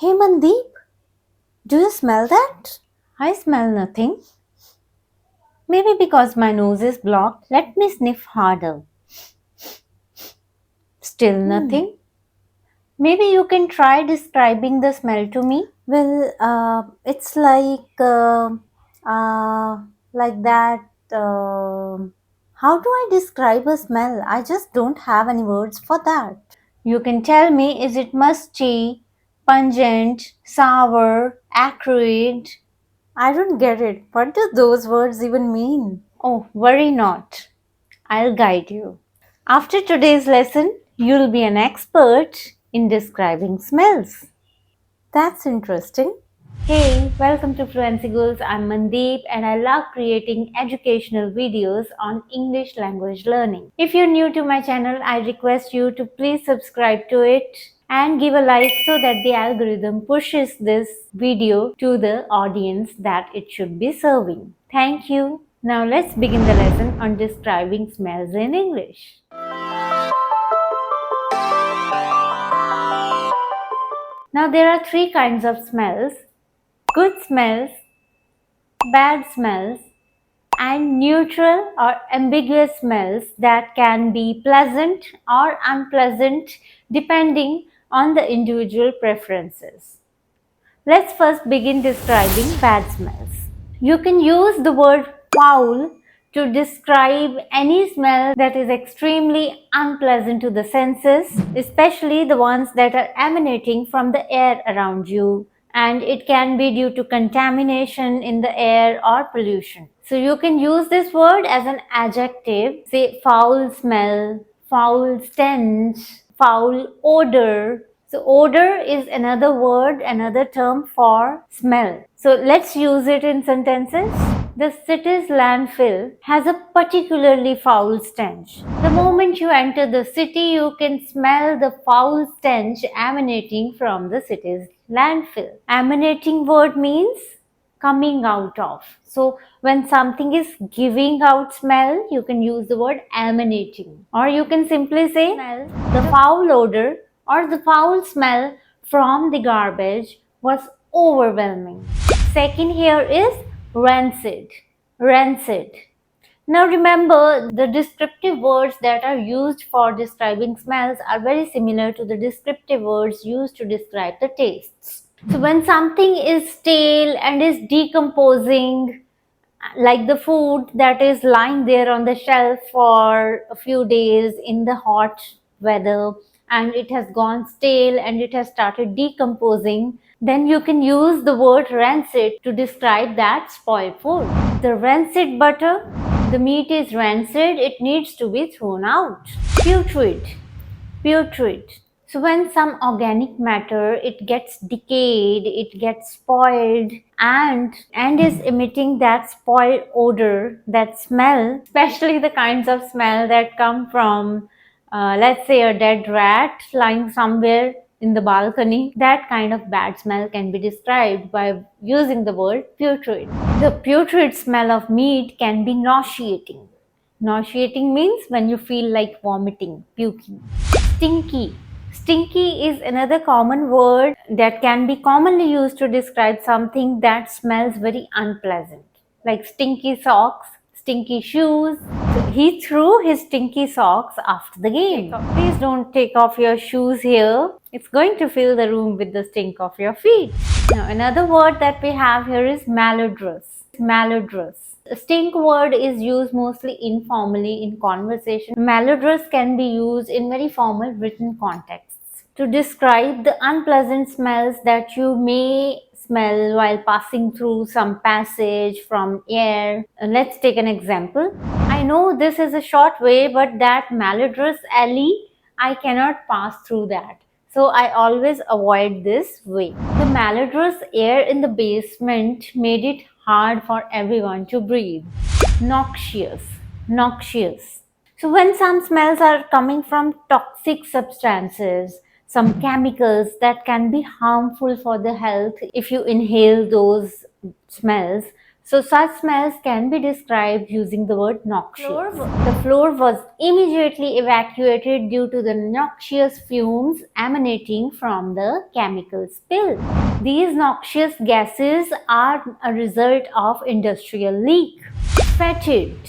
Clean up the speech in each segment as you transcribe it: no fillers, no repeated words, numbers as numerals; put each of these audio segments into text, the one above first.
Hey Mandeep, do you smell that? I smell nothing. Maybe because my nose is blocked. Let me sniff harder. Still nothing. Maybe you can try describing the smell to me. Well, it's uh, like that. How do I describe a smell? I just don't have any words for that. You can tell me, is it musty, pungent, sour, acrid? I don't get it. What do those words even mean? Oh, worry not. I'll guide you. After today's lesson, you'll be an expert in describing smells. That's interesting. Hey, welcome to Fluency Goals. I'm Mandeep and I love creating educational videos on English language learning. If you're new to my channel, I request you to please subscribe to it and give a like so that the algorithm pushes this video to the audience that it should be serving. Thank you. Now let's begin the lesson on describing smells in English. Now there are three kinds of smells: good smells, bad smells, and neutral or ambiguous smells that can be pleasant or unpleasant depending on the individual preferences. Let's first begin describing bad smells. You can use the word foul to describe any smell that is extremely unpleasant to the senses, especially the ones that are emanating from the air around you, and it can be due to contamination in the air or pollution. So you can use this word as an adjective, say foul smell, foul stench, foul odor. So odor is another word, another term for smell. So let's use it in sentences. The city's landfill has a particularly foul stench. The moment you enter the city, you can smell the foul stench emanating from the city's landfill. Emanating word means coming out of. So when something is giving out smell, you can use the word emanating. Or you can simply say smell. The foul odor or the foul smell from the garbage was overwhelming. Second here is rancid. Rancid. Now remember, the descriptive words that are used for describing smells are very similar to the descriptive words used to describe the tastes. So when something is stale and is decomposing, like the food that is lying there on the shelf for a few days in the hot weather and it has gone stale and it has started decomposing, then you can use the word rancid to describe that spoiled food. The rancid butter, the meat is rancid, it needs to be thrown out. Putrid. Putrid. So when some organic matter, it gets decayed, it gets spoiled and is emitting that spoiled odor, that smell, especially the kinds of smell that come from let's say a dead rat lying somewhere in the balcony. That kind of bad smell can be described by using the word putrid. The putrid smell of meat can be nauseating. Nauseating means when you feel like vomiting, puking. Stinky. Stinky is another common word that can be commonly used to describe something that smells very unpleasant, like stinky socks, stinky shoes. So he threw his stinky socks after the game. Please don't take off your shoes here. It's going to fill the room with the stink of your feet. Now, another word that we have here is malodorous. Malodorous. A stink word is used mostly informally in conversation. Malodorous can be used in very formal written contexts to describe the unpleasant smells that you may smell while passing through some passage from air. Let's take an example. I know this is a short way, but that malodorous alley, I cannot pass through that. So I always avoid this way. The malodorous air in the basement made it hard for everyone to breathe. Noxious. Noxious. So when some smells are coming from toxic substances, some chemicals that can be harmful for the health if you inhale those smells. So such smells can be described using the word noxious. The floor was immediately evacuated due to the noxious fumes emanating from the chemical spill. These noxious gases are a result of industrial leak. Fetid.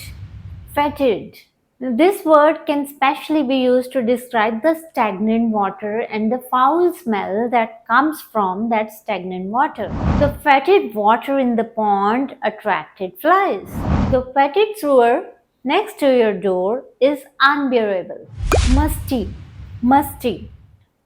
Fetid. This word can specially be used to describe the stagnant water and the foul smell that comes from that stagnant water. The fetid water in the pond attracted flies. The fetid sewer next to your door is unbearable. Musty. Musty.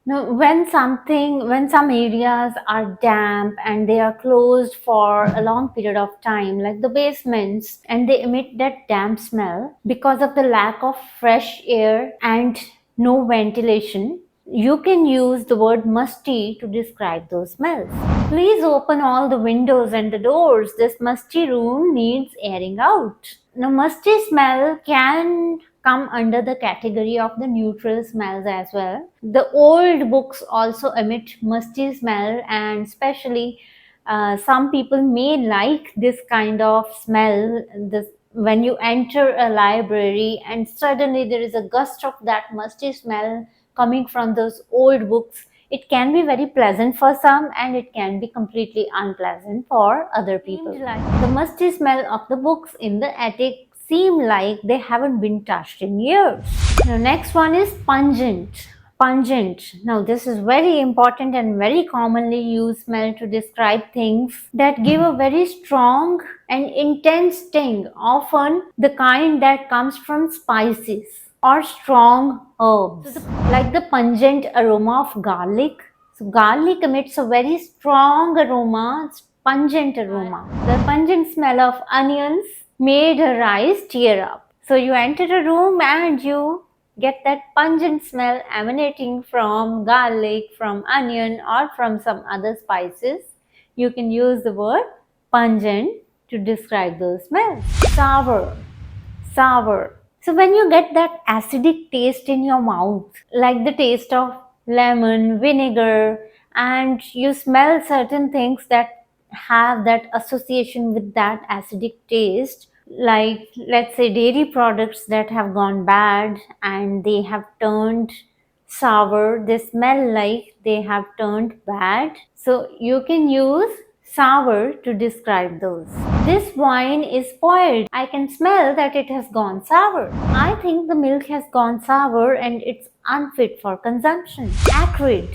Now, when some areas are damp and they are closed for a long period of time, like the basements, and they emit that damp smell because of the lack of fresh air and no ventilation, you can use the word musty to describe those smells. Please open all the windows and the doors. This musty room needs airing out. Now, musty smell can come under the category of the neutral smells as well. The old books also emit musty smell, and especially some people may like this kind of smell. This when you enter a library and suddenly there is a gust of that musty smell coming from those old books. It can be very pleasant for some and it can be completely unpleasant for other people. The musty smell of the books in the attic seem like they haven't been touched in years. Now, next one is pungent. Pungent. Now, this is very important and very commonly used smell to describe things that give a very strong and intense sting, often the kind that comes from spices or strong herbs, like the pungent aroma of garlic. So garlic emits a very strong aroma, pungent aroma. The pungent smell of onions made her eyes tear up. So you enter a room and you get that pungent smell emanating from garlic, from onion, or from some other spices. You can use the word pungent to describe those smells. Sour. Sour. So when you get that acidic taste in your mouth, like the taste of lemon, vinegar, and you smell certain things that have that association with that acidic taste, like let's say dairy products that have gone bad and they have turned sour, they smell like they have turned bad. So you can use sour to describe those. This wine is spoiled. I can smell that it has gone sour. I think the milk has gone sour and it's unfit for consumption. Acrid.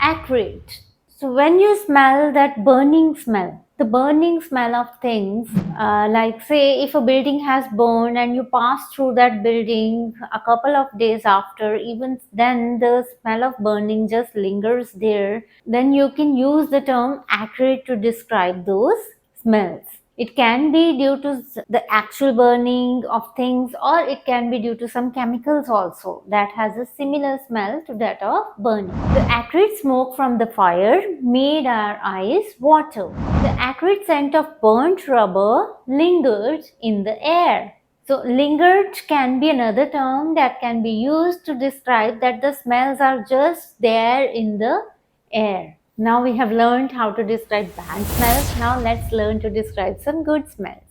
Acrid. So when you smell that burning smell, the burning smell of things, like say if a building has burned and you pass through that building a couple of days after, even then the smell of burning just lingers there, then you can use the term acrid to describe those smells. It can be due to the actual burning of things, or it can be due to some chemicals also that has a similar smell to that of burning. The acrid smoke from the fire made our eyes water. The acrid scent of burnt rubber lingered in the air. So lingered can be another term that can be used to describe that the smells are just there in the air. Now we have learned how to describe bad smells. Now let's learn to describe some good smells.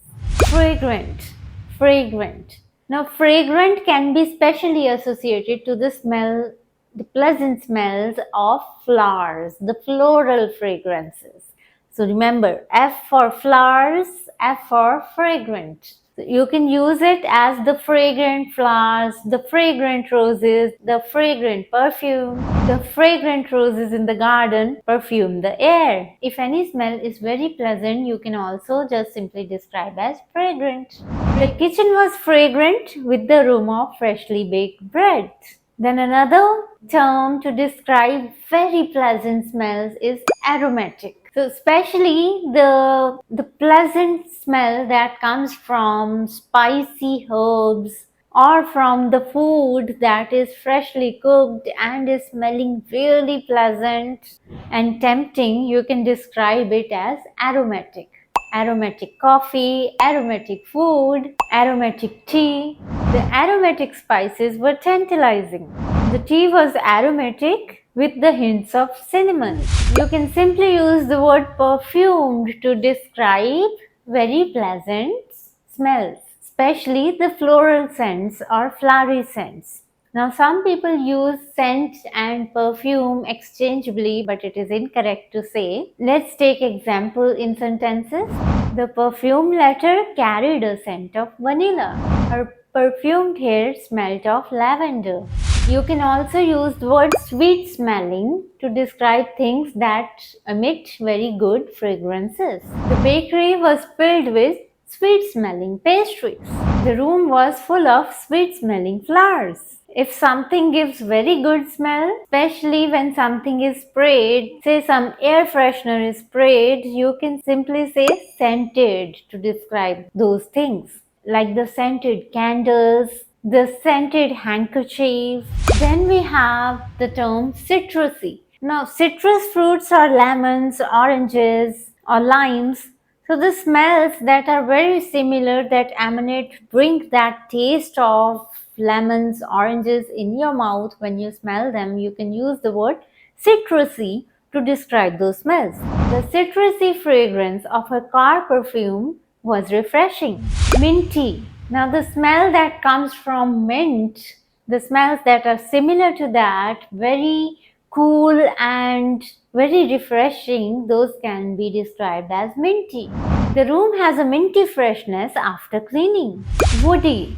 Fragrant. Fragrant. Now fragrant can be specially associated to the smell, the pleasant smells of flowers, the floral fragrances. So remember, F for flowers, F for fragrant. So you can use it as the fragrant flowers, the fragrant roses, the fragrant perfume. The fragrant roses in the garden perfume the air. If any smell is very pleasant, you can also just simply describe as fragrant. The kitchen was fragrant with the aroma of freshly baked bread. Then another term to describe very pleasant smells is aromatic. So especially the pleasant smell that comes from spicy herbs or from the food that is freshly cooked and is smelling really pleasant and tempting, you can describe it as aromatic. Aromatic coffee, aromatic food, aromatic tea. The aromatic spices were tantalizing. The tea was aromatic with the hints of cinnamon. You can simply use the word perfumed to describe very pleasant smells, especially the floral scents or flowery scents. Now, some people use scent and perfume exchangeably, but it is incorrect to say. Let's take example in sentences. The perfume letter carried a scent of vanilla. Her perfumed hair smelled of lavender. You can also use the word sweet smelling to describe things that emit very good fragrances. The bakery was filled with sweet smelling pastries. The room was full of sweet smelling flowers. If something gives very good smell, especially when something is sprayed, say some air freshener is sprayed, you can simply say scented to describe those things, like the scented candles, the scented handkerchief. Then we have the term citrusy. Now, citrus fruits are lemons, oranges, or limes. So the smells that are very similar that emanate bring that taste of lemons, oranges in your mouth when you smell them. You can use the word citrusy to describe those smells. The citrusy fragrance of her car perfume was refreshing. Minty. Now the smell that comes from mint, the smells that are similar to that, very cool and very refreshing, those can be described as minty. The room has a minty freshness after cleaning. Woody.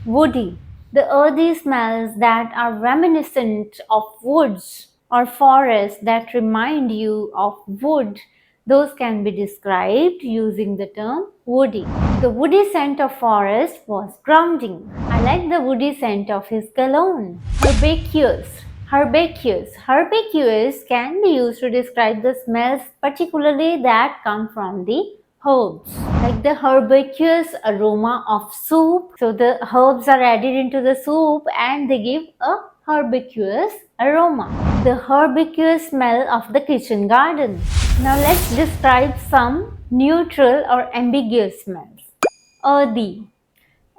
Woody. The earthy smells that are reminiscent of woods or forests that remind you of wood, those can be described using the term woody. The woody scent of forest was grounding. I like the woody scent of his cologne. Herbaceous. Herbaceous. Herbaceous can be used to describe the smells, particularly that come from the herbs, like the herbaceous aroma of soup. So the herbs are added into the soup and they give a herbaceous aroma. The herbaceous smell of the kitchen garden. Now let's describe some neutral or ambiguous smells. Earthy.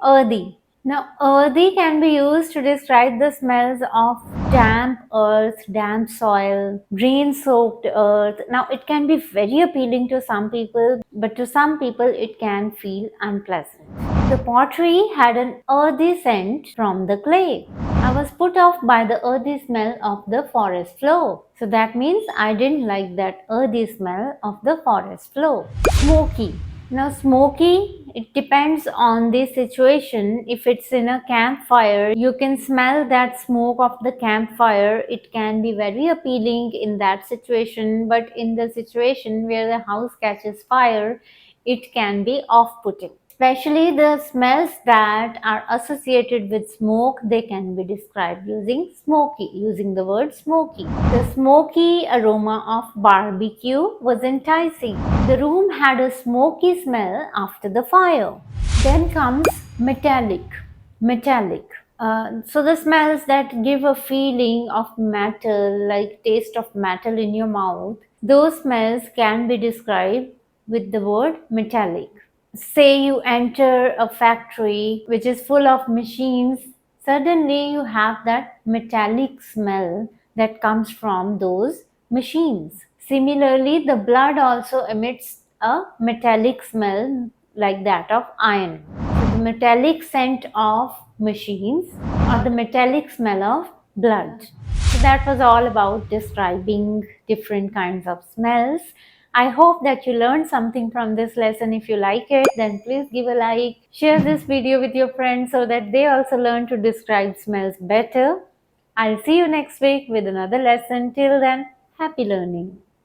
Earthy. Now, earthy can be used to describe the smells of damp earth, damp soil, rain-soaked earth. Now, it can be very appealing to some people, but to some people it can feel unpleasant. The pottery had an earthy scent from the clay. I was put off by the earthy smell of the forest floor. So that means I didn't like that earthy smell of the forest floor. Smoky. Now smoky, it depends on the situation. If it's in a campfire, you can smell that smoke of the campfire. It can be very appealing in that situation, but in the situation where the house catches fire, it can be off-putting. Especially the smells that are associated with smoke, they can be described using smoky, using the word smoky. The smoky aroma of barbecue was enticing. The room had a smoky smell after the fire. Then comes metallic. Metallic. So the smells that give a feeling of metal, like taste of metal in your mouth, those smells can be described with the word metallic. Say you enter a factory which is full of machines, suddenly you have that metallic smell that comes from those machines. Similarly, the blood also emits a metallic smell like that of iron. So the metallic scent of machines or the metallic smell of blood. So that was all about describing different kinds of smells. I hope that you learned something from this lesson. If you like it, then please give a like. Share this video with your friends so that they also learn to describe smells better. I'll see you next week with another lesson. Till then, happy learning.